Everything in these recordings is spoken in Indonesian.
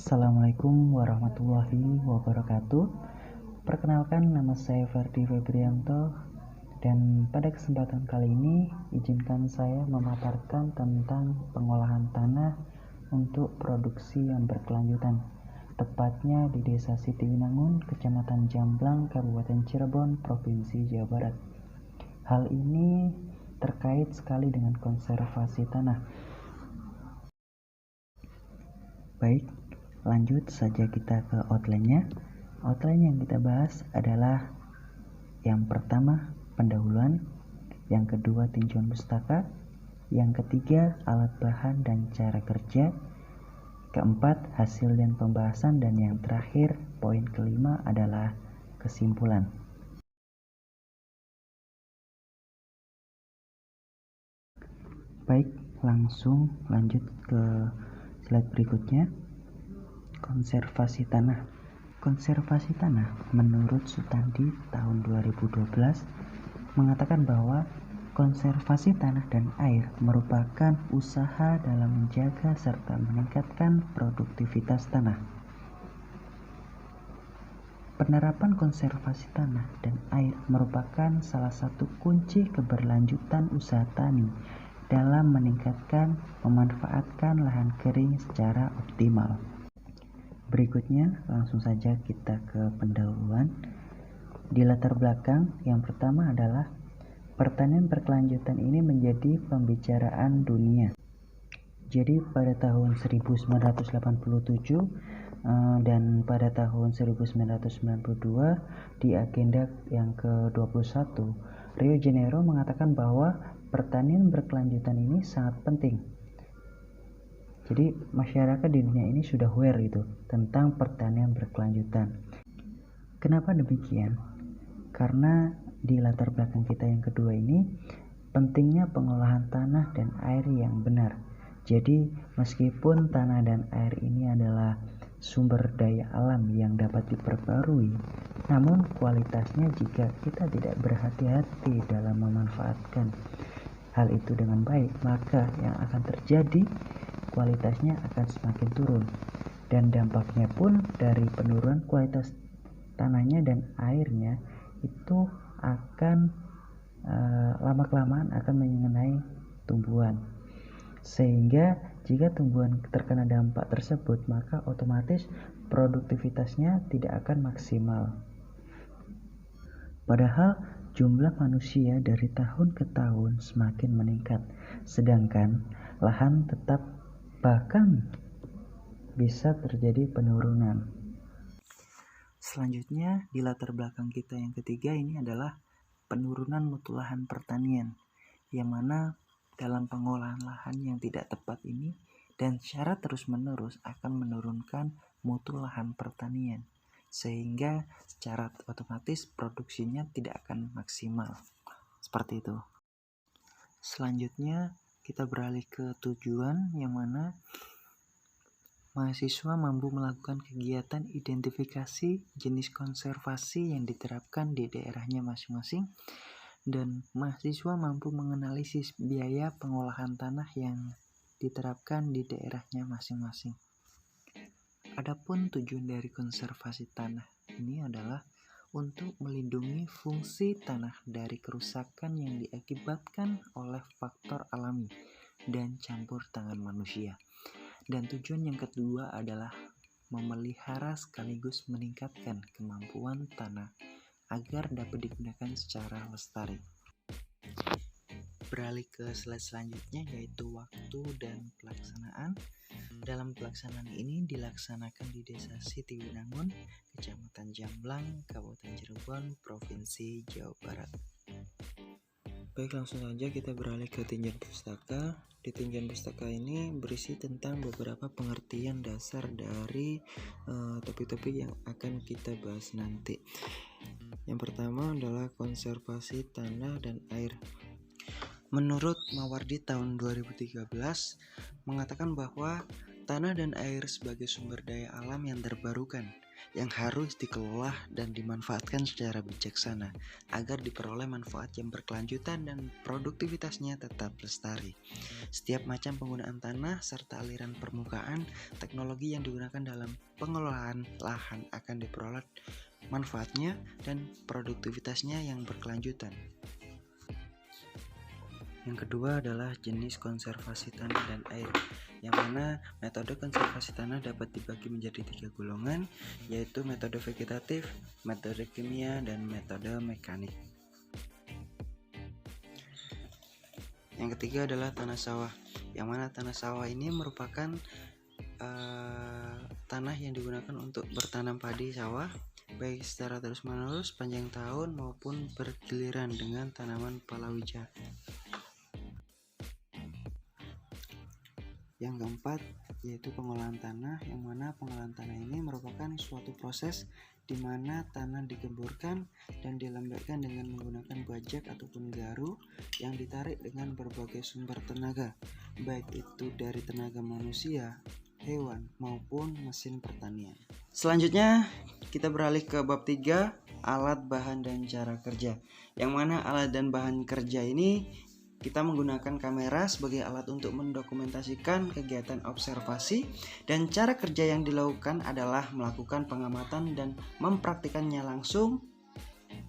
Assalamualaikum warahmatullahi wabarakatuh. Perkenalkan, nama saya Ferdi Febrianto, dan pada kesempatan kali ini izinkan saya memaparkan tentang pengolahan tanah untuk produksi yang berkelanjutan, tepatnya di Desa Sitiwinangun, Kecamatan Jamblang, Kabupaten Cirebon, Provinsi Jawa Barat. Hal ini terkait sekali dengan konservasi tanah. Baik, lanjut saja kita ke outline-nya. Outline yang kita bahas adalah yang pertama pendahuluan, yang kedua tinjauan pustaka, yang ketiga alat bahan dan cara kerja, keempat hasil dan pembahasan, dan yang terakhir poin kelima adalah kesimpulan. Baik, langsung lanjut ke slide berikutnya. Konservasi tanah. Konservasi tanah menurut Sutandi tahun 2012 mengatakan bahwa konservasi tanah dan air merupakan usaha dalam menjaga serta meningkatkan produktivitas tanah. Penerapan konservasi tanah dan air merupakan salah satu kunci keberlanjutan usaha tani dalam meningkatkan memanfaatkan lahan kering secara optimal. Berikutnya langsung saja kita ke pendahuluan. Di latar belakang, yang pertama adalah pertanian berkelanjutan ini menjadi pembicaraan dunia. Jadi pada tahun 1987 dan pada tahun 1992 di agenda yang ke-21, Rio Janeiro mengatakan bahwa pertanian berkelanjutan ini sangat penting. Jadi masyarakat di dunia ini sudah aware gitu tentang pertanian berkelanjutan. Kenapa demikian? Karena di latar belakang kita yang kedua ini pentingnya pengolahan tanah dan air yang benar. Jadi meskipun tanah dan air ini adalah sumber daya alam yang dapat diperbarui, namun kualitasnya jika kita tidak berhati-hati dalam memanfaatkan hal itu dengan baik, maka yang akan terjadi kualitasnya akan semakin turun, dan dampaknya pun dari penurunan kualitas tanahnya dan airnya itu akan lama-kelamaan akan mengenai tumbuhan, sehingga jika tumbuhan terkena dampak tersebut maka otomatis produktivitasnya tidak akan maksimal. Padahal jumlah manusia dari tahun ke tahun semakin meningkat, sedangkan lahan tetap bahkan bisa terjadi penurunan. Selanjutnya di latar belakang kita yang ketiga ini adalah penurunan mutu lahan pertanian, yang mana dalam pengolahan lahan yang tidak tepat ini dan secara terus-menerus akan menurunkan mutu lahan pertanian, sehingga secara otomatis produksinya tidak akan maksimal. Seperti itu. Selanjutnya kita beralih ke tujuan, yang mana mahasiswa mampu melakukan kegiatan identifikasi jenis konservasi yang diterapkan di daerahnya masing-masing, dan mahasiswa mampu menganalisis biaya pengolahan tanah yang diterapkan di daerahnya masing-masing. Adapun tujuan dari konservasi tanah ini adalah untuk melindungi fungsi tanah dari kerusakan yang diakibatkan oleh faktor alami dan campur tangan manusia. Dan tujuan yang kedua adalah memelihara sekaligus meningkatkan kemampuan tanah agar dapat digunakan secara lestari. Beralih ke slide selanjutnya, yaitu waktu dan pelaksanaan. Dalam pelaksanaan ini dilaksanakan di Desa Sitiwinangun, Kecamatan Jamblang, Kabupaten Cirebon, Provinsi Jawa Barat. Baik, langsung saja kita beralih ke tinjauan pustaka. Di tinjauan pustaka ini berisi tentang beberapa pengertian dasar dari topik-topik yang akan kita bahas nanti. Yang pertama adalah konservasi tanah dan air. Menurut Mawardi tahun 2013 mengatakan bahwa tanah dan air sebagai sumber daya alam yang terbarukan yang harus dikelola dan dimanfaatkan secara bijaksana agar diperoleh manfaat yang berkelanjutan dan produktivitasnya tetap lestari. Setiap macam penggunaan tanah serta aliran permukaan, teknologi yang digunakan dalam pengelolaan lahan akan diperoleh manfaatnya dan produktivitasnya yang berkelanjutan. Yang kedua adalah jenis konservasi tanah dan air, yang mana metode konservasi tanah dapat dibagi menjadi 3 golongan, yaitu metode vegetatif, metode kimia, dan metode mekanik. Yang ketiga adalah tanah sawah, yang mana tanah sawah ini merupakan tanah yang digunakan untuk bertanam padi sawah, baik secara terus-menerus sepanjang tahun maupun bergiliran dengan tanaman palawija. Yang keempat yaitu pengolahan tanah, yang mana pengolahan tanah ini merupakan suatu proses di mana tanah digemburkan dan dilembabkan dengan menggunakan bajak ataupun garu yang ditarik dengan berbagai sumber tenaga, baik itu dari tenaga manusia, hewan, maupun mesin pertanian. Selanjutnya kita beralih ke bab 3, alat, bahan, dan cara kerja, yang mana alat dan bahan kerja ini kita menggunakan kamera sebagai alat untuk mendokumentasikan kegiatan observasi, dan cara kerja yang dilakukan adalah melakukan pengamatan dan mempraktikannya langsung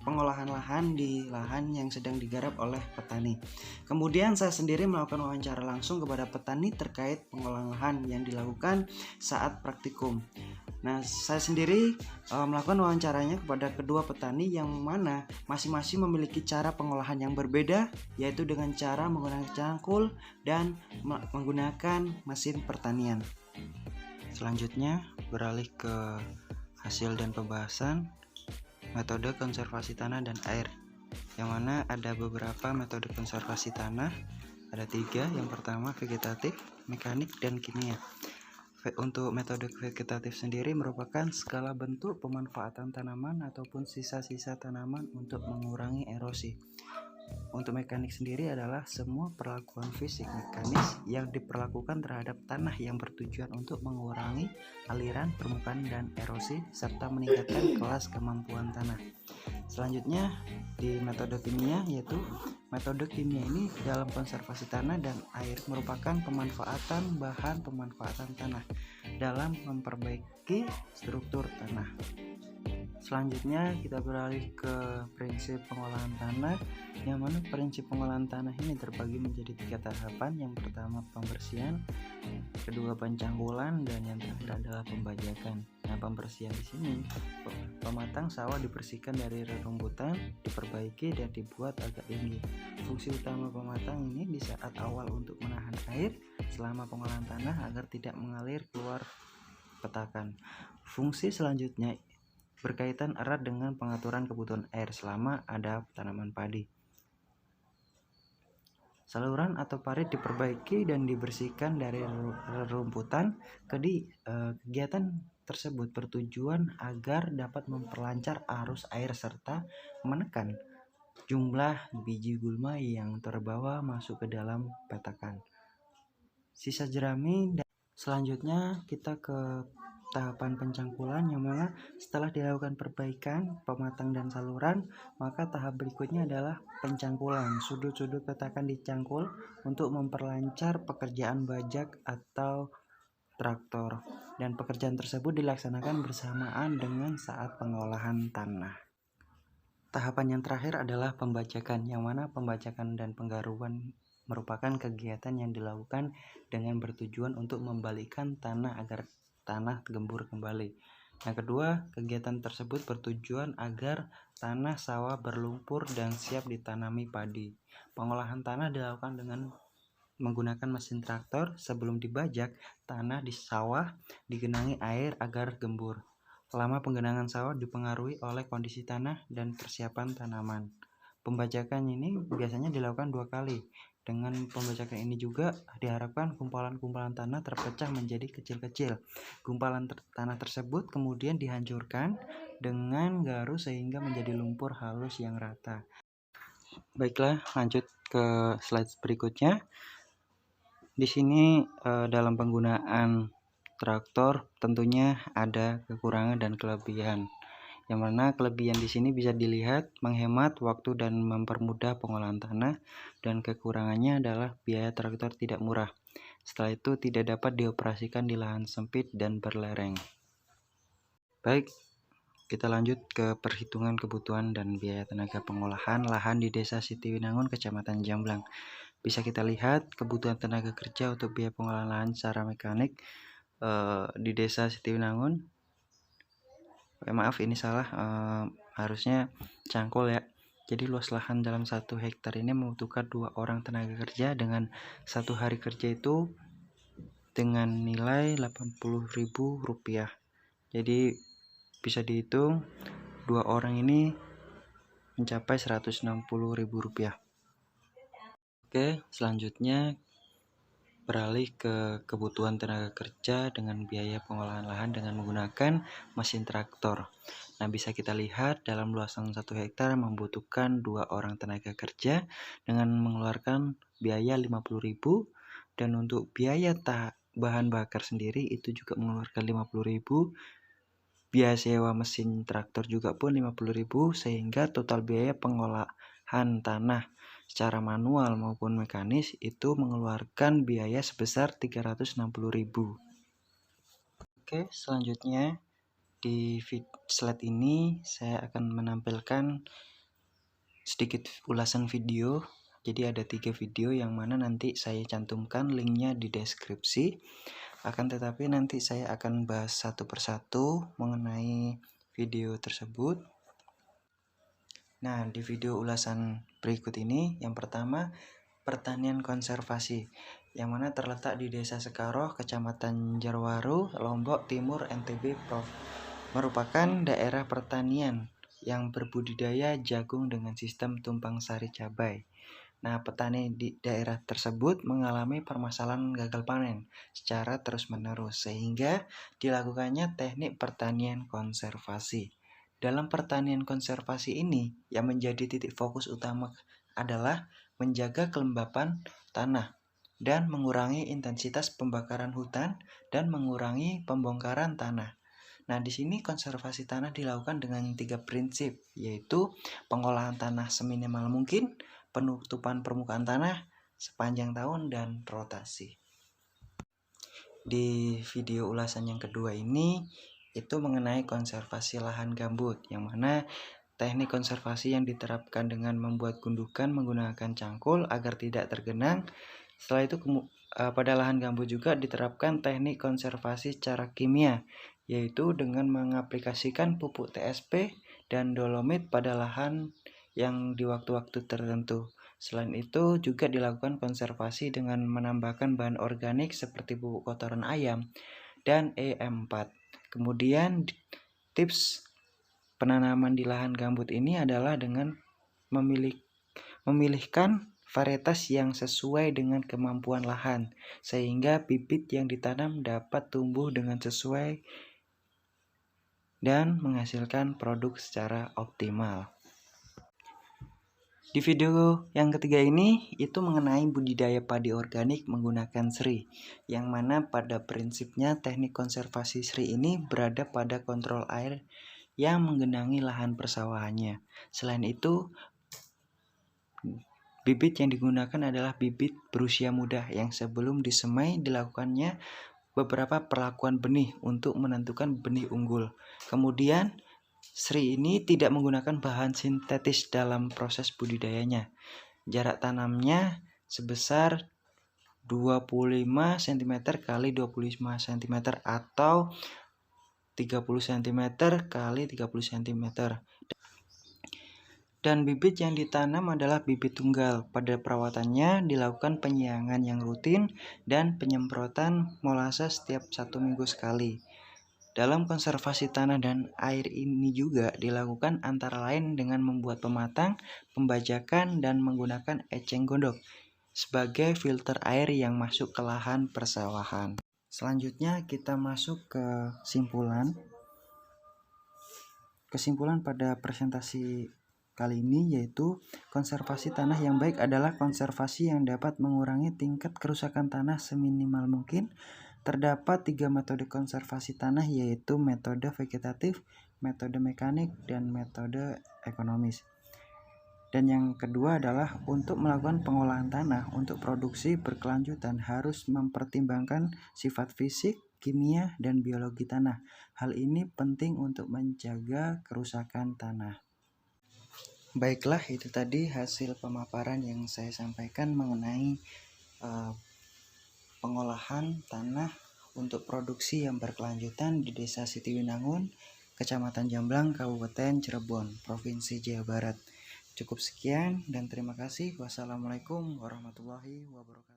pengolahan lahan di lahan yang sedang digarap oleh petani. Kemudian saya sendiri melakukan wawancara langsung kepada petani terkait pengolahan lahan yang dilakukan saat praktikum. Nah, saya sendiri melakukan wawancaranya kepada kedua petani yang mana masing-masing memiliki cara pengolahan yang berbeda, yaitu dengan cara menggunakan cangkul dan menggunakan mesin pertanian. Selanjutnya beralih ke hasil dan pembahasan metode konservasi tanah dan air, yang mana ada beberapa metode konservasi tanah, ada 3. Yang pertama vegetatif, mekanik, dan kimia. Untuk metode vegetatif sendiri merupakan skala bentuk pemanfaatan tanaman ataupun sisa-sisa tanaman untuk mengurangi erosi. Untuk mekanik sendiri adalah semua perlakuan fisik mekanis yang diperlakukan terhadap tanah yang bertujuan untuk mengurangi aliran permukaan dan erosi serta meningkatkan kelas kemampuan tanah. Selanjutnya di metode kimia, yaitu metode kimia ini dalam konservasi tanah dan air merupakan pemanfaatan bahan pemanfaatan tanah dalam memperbaiki struktur tanah. Selanjutnya kita beralih ke prinsip pengolahan tanah, yang mana prinsip pengolahan tanah ini terbagi menjadi 3 tahapan. Yang pertama pembersihan, kedua pencangkulan, dan yang terakhir adalah pembajakan. Nah, pembersihan di sini pematang sawah dibersihkan dari rerumputan, diperbaiki dan dibuat agak tinggi. Fungsi utama pematang ini di saat awal untuk menahan air selama pengolahan tanah agar tidak mengalir keluar petakan. Fungsi selanjutnya berkaitan erat dengan pengaturan kebutuhan air selama ada tanaman padi. Saluran atau parit diperbaiki dan dibersihkan dari rerumputan. Kegiatan tersebut bertujuan agar dapat memperlancar arus air serta menekan jumlah biji gulma yang terbawa masuk ke dalam petakan. Sisa jerami. Selanjutnya kita ke tahapan pencangkulan, yang mana setelah dilakukan perbaikan pematang dan saluran, maka tahap berikutnya adalah pencangkulan. Sudut-sudut petakan dicangkul untuk memperlancar pekerjaan bajak atau traktor, dan pekerjaan tersebut dilaksanakan bersamaan dengan saat pengolahan tanah. Tahapan yang terakhir adalah pembajakan, yang mana pembajakan dan penggaruan merupakan kegiatan yang dilakukan dengan bertujuan untuk membalikkan tanah agar tanah gembur kembali. Yang kedua, kegiatan tersebut bertujuan agar tanah sawah berlumpur dan siap ditanami padi. Pengolahan tanah dilakukan dengan menggunakan mesin traktor. Sebelum dibajak, tanah di sawah digenangi air agar gembur. Lama penggenangan sawah dipengaruhi oleh kondisi tanah dan persiapan tanaman. Pembajakan ini biasanya dilakukan 2 kali. Dengan pembajakan ini juga diharapkan kumpalan-kumpalan tanah terpecah menjadi kecil-kecil. Kumpalan tanah tersebut kemudian dihancurkan dengan garu sehingga menjadi lumpur halus yang rata. Baiklah, lanjut ke slide berikutnya. Di sini dalam penggunaan traktor tentunya ada kekurangan dan kelebihan. Yang mana kelebihan di sini bisa dilihat menghemat waktu dan mempermudah pengolahan tanah, dan kekurangannya adalah biaya traktor tidak murah. Setelah itu tidak dapat dioperasikan di lahan sempit dan berlereng. Baik, kita lanjut ke perhitungan kebutuhan dan biaya tenaga pengolahan lahan di Desa Sitiwinangun, Kecamatan Jamblang. Bisa kita lihat kebutuhan tenaga kerja untuk biaya pengolahan lahan secara mekanik di Desa Sitiwinangun. Maaf, ini salah, harusnya cangkul ya. Jadi luas lahan dalam 1 hektar ini membutuhkan 2 orang tenaga kerja dengan 1 hari kerja itu dengan nilai Rp80.000. Jadi bisa dihitung 2 orang ini mencapai Rp160.000. Oke, selanjutnya beralih ke kebutuhan tenaga kerja dengan biaya pengolahan lahan dengan menggunakan mesin traktor. Nah, bisa kita lihat dalam luasan 1 hektar membutuhkan 2 orang tenaga kerja dengan mengeluarkan biaya Rp50.000, dan untuk biaya bahan bakar sendiri itu juga mengeluarkan Rp50.000. Biaya sewa mesin traktor juga pun Rp50.000, sehingga total biaya pengolahan tanah secara manual maupun mekanis itu mengeluarkan biaya sebesar Rp360.000. Oke, selanjutnya di slide ini saya akan menampilkan sedikit ulasan video. Jadi ada 3 video yang mana nanti saya cantumkan linknya di deskripsi. Akan tetapi nanti saya akan bahas satu persatu mengenai video tersebut. Nah, di video ulasan berikut ini, yang pertama, pertanian konservasi, yang mana terletak di Desa Sekaroh, Kecamatan Jarwaru, Lombok Timur, NTB, merupakan daerah pertanian yang berbudidaya jagung dengan sistem tumpang sari cabai. Nah, petani di daerah tersebut mengalami permasalahan gagal panen secara terus-menerus, sehingga dilakukannya teknik pertanian konservasi. Dalam pertanian konservasi ini, yang menjadi titik fokus utama adalah menjaga kelembapan tanah dan mengurangi intensitas pembakaran hutan dan mengurangi pembongkaran tanah. Nah, di sini konservasi tanah dilakukan dengan 3 prinsip, yaitu pengolahan tanah seminimal mungkin, penutupan permukaan tanah sepanjang tahun, dan rotasi. Di video ulasan yang kedua ini itu mengenai konservasi lahan gambut, yang mana teknik konservasi yang diterapkan dengan membuat gundukan menggunakan cangkul agar tidak tergenang. Setelah itu pada lahan gambut juga diterapkan teknik konservasi secara kimia, yaitu dengan mengaplikasikan pupuk TSP dan dolomit pada lahan yang di waktu-waktu tertentu. Selain itu juga dilakukan konservasi dengan menambahkan bahan organik seperti pupuk kotoran ayam dan E4. Kemudian tips penanaman di lahan gambut ini adalah dengan memilihkan varietas yang sesuai dengan kemampuan lahan, sehingga bibit yang ditanam dapat tumbuh dengan sesuai dan menghasilkan produk secara optimal. Di video yang ketiga ini itu mengenai budidaya padi organik menggunakan seri, yang mana pada prinsipnya teknik konservasi seri ini berada pada kontrol air yang menggenangi lahan persawahannya. Selain itu, bibit yang digunakan adalah bibit berusia muda yang sebelum disemai dilakukannya beberapa perlakuan benih untuk menentukan benih unggul. Kemudian seri ini tidak menggunakan bahan sintetis dalam proses budidayanya. Jarak tanamnya sebesar 25 cm x 25 cm atau 30 cm x 30 cm. Dan bibit yang ditanam adalah bibit tunggal. Pada perawatannya dilakukan penyiangan yang rutin dan penyemprotan molase setiap 1 minggu sekali. Dalam konservasi tanah dan air ini juga dilakukan antara lain dengan membuat pematang, pembajakan, dan menggunakan eceng gondok sebagai filter air yang masuk ke lahan persawahan. Selanjutnya kita masuk ke kesimpulan pada presentasi kali ini, yaitu konservasi tanah yang baik adalah konservasi yang dapat mengurangi tingkat kerusakan tanah seminimal mungkin, Terdapat 3 metode konservasi tanah, yaitu metode vegetatif, metode mekanik, dan metode ekonomis. Dan yang kedua adalah untuk melakukan pengolahan tanah untuk produksi berkelanjutan harus mempertimbangkan sifat fisik, kimia, dan biologi tanah. Hal ini penting untuk menjaga kerusakan tanah. Baiklah, itu tadi hasil pemaparan yang saya sampaikan mengenai pengolahan tanah untuk produksi yang berkelanjutan di Desa Sitiwinangun, Kecamatan Jamblang, Kabupaten Cirebon, Provinsi Jawa Barat. Cukup sekian dan terima kasih. Wassalamualaikum warahmatullahi wabarakatuh.